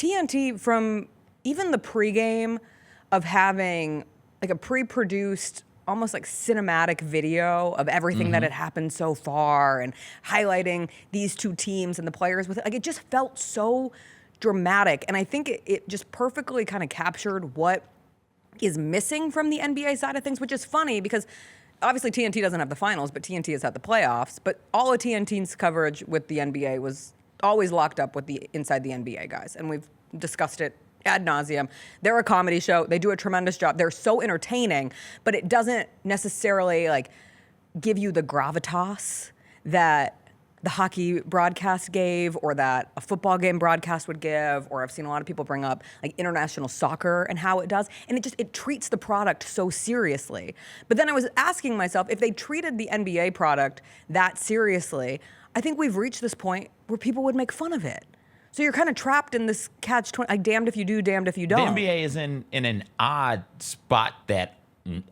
TNT, from even the pregame of having like a pre-produced, almost like cinematic video of everything that had happened so far and highlighting these two teams and the players with it, like it just felt so dramatic. And I think it just perfectly kind of captured what is missing from the NBA side of things, which is funny because obviously TNT doesn't have the finals, but TNT has had the playoffs. But all of TNT's coverage with the NBA was always locked up with the inside the NBA guys. And we've discussed it ad nauseum. They're a comedy show. They do a tremendous job. They're so entertaining, but it doesn't necessarily like give you the gravitas that the hockey broadcast gave, or that a football game broadcast would give, or I've seen a lot of people bring up like international soccer and how it does. And it treats the product so seriously. But then I was asking myself, if they treated the NBA product that seriously, I think we've reached this point where people would make fun of it. So you're kind of trapped in this catch-20, like damned if you do, damned if you don't. The NBA is in an odd spot that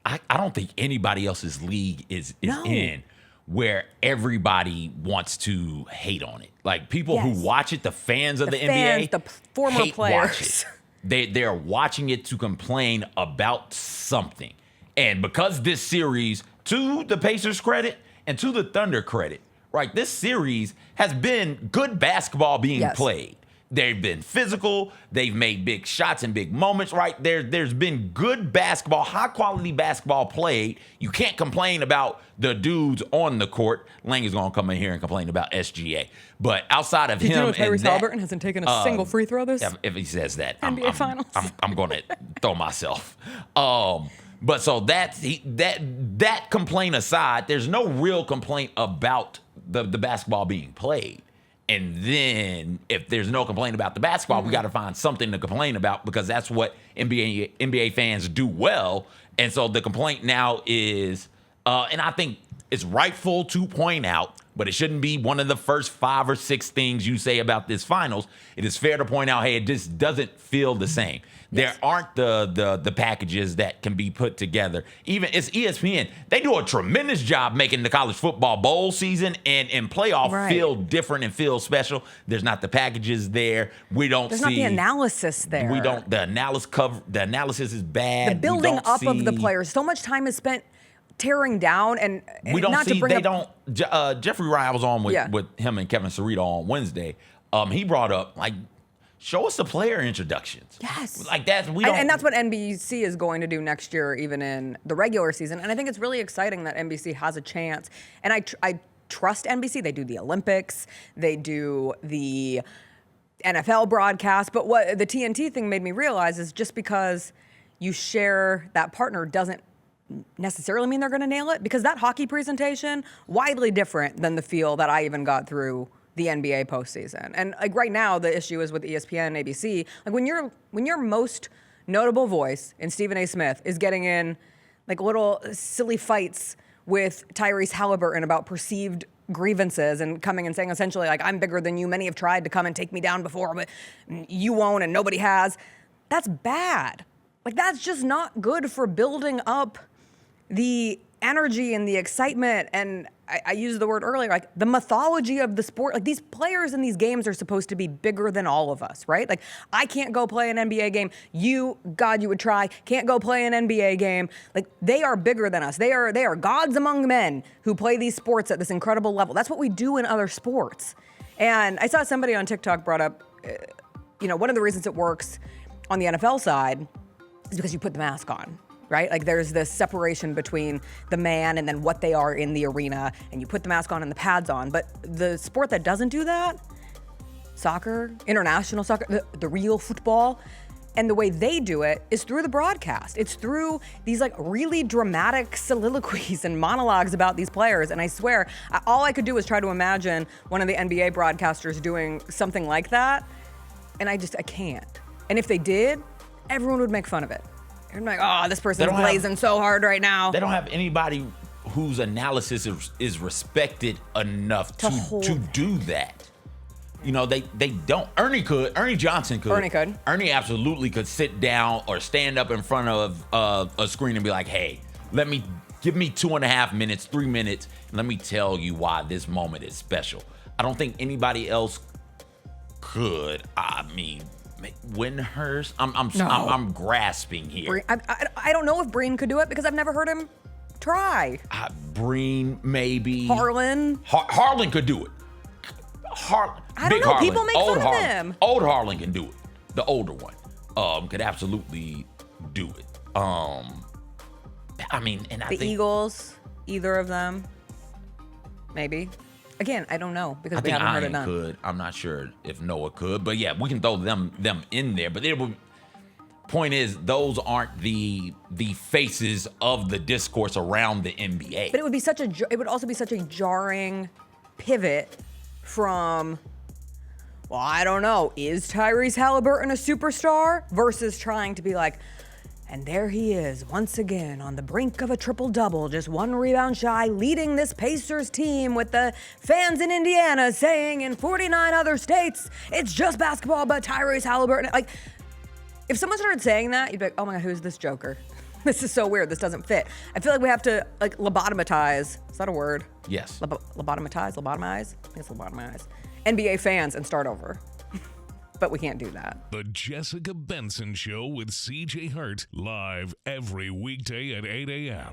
I don't think anybody else's league is in, where everybody wants to hate on it. Like people who watch it, the fans of the NBA, the former players. They're watching it to complain about something. And because this series, to the Pacers' credit and to the Thunder credit, right, this series has been good basketball being played. They've been physical. They've made big shots and big moments, right? There's been good basketball, high-quality basketball played. You can't complain about the dudes on the court. Lang is going to come in here and complain about SGA. But outside of him, you know Tyrese Haliburton hasn't taken a single free throw this? If he says that, NBA Finals. I'm going to throw myself. But so that complaint aside, there's no real complaint about the basketball being played. And then if there's no complaint about the basketball, we got to find something to complain about, because that's what NBA fans do well. And so the complaint now is, and I think it's rightful to point out, but it shouldn't be one of the first 5 or 6 things you say about this finals. It is fair to point out, hey, it just doesn't feel the same. There aren't the packages that can be put together. Even it's ESPN. They do a tremendous job making the college football bowl season and playoff feel different and feel special. There's not the packages there. There's not the analysis there. The analysis is bad. The building up of the players. So much time is spent tearing down, and we don't not see. To bring they up, don't. Jeffrey Ryan was on with him and Kevin Cerrito on Wednesday. He brought up like, show us the player introductions. Yes. Like that. And that's what NBC is going to do next year, even in the regular season. And I think it's really exciting that NBC has a chance. And I trust NBC. They do the Olympics. They do the NFL broadcast. But what the TNT thing made me realize is just because you share that partner doesn't necessarily mean they're going to nail it. Because that hockey presentation, widely different than the feel that I even got through the NBA postseason. And like right now, the issue is with ESPN and ABC. Like when your most notable voice in Stephen A. Smith is getting in like little silly fights with Tyrese Haliburton about perceived grievances and coming and saying essentially like, I'm bigger than you. Many have tried to come and take me down before, but you won't and nobody has. That's bad. Like that's just not good for building up the energy and the excitement, and I used the word earlier, like the mythology of the sport. Like these players in these games are supposed to be bigger than all of us, right? Like I can't go play an NBA game. You would try, can't go play an NBA game. Like they are bigger than us. They are gods among men who play these sports at this incredible level. That's what we do in other sports. And I saw somebody on TikTok brought up, one of the reasons it works on the NFL side is because you put the mask on. Right? Like there's this separation between the man and then what they are in the arena, and you put the mask on and the pads on. But the sport that doesn't do that, soccer, international soccer, the real football, and the way they do it is through the broadcast. It's through these like really dramatic soliloquies and monologues about these players. And I swear, all I could do was try to imagine one of the NBA broadcasters doing something like that. And I can't. And if they did, everyone would make fun of it. I'm like, oh, this person's blazing so hard right now. They don't have anybody whose analysis is respected enough to do that. They don't. Ernie could. Ernie Johnson could. Ernie could. Ernie absolutely could sit down or stand up in front of a screen and be like, hey, give me 2.5 minutes, 3 minutes, and let me tell you why this moment is special. I don't think anybody else could. I mean, Windhurst. No. I'm grasping here. I don't know if Breen could do it because I've never heard him try. Breen, maybe. Harlan. Harlan could do it. I don't know. Harlan. People make Old fun Harlan. of him. Old Harlan can do it. The older one could absolutely do it. I mean, and I The think Eagles, either of them, maybe. Again, I don't know because I we think haven't heard it Ian done. could. I'm not sure if Noah could, but yeah, we can throw them in there. But point is, those aren't the faces of the discourse around the NBA. But it would be it would also be such a jarring pivot from, well, I don't know, is Tyrese Halliburton a superstar versus trying to be like, and there he is once again on the brink of a triple-double, just one rebound shy, leading this Pacers team with the fans in Indiana saying in 49 other states, it's just basketball, but Tyrese Halliburton. Like, if someone started saying that, you'd be like, oh my God, who's this joker? This is so weird. This doesn't fit. I feel like we have to, like, lobotomize. Is that a word? Yes. Lobotomize? I think it's lobotomize. NBA fans and start over. But we can't do that. The Jessica Benson Show with CJ Hart, live every weekday at 8 a.m.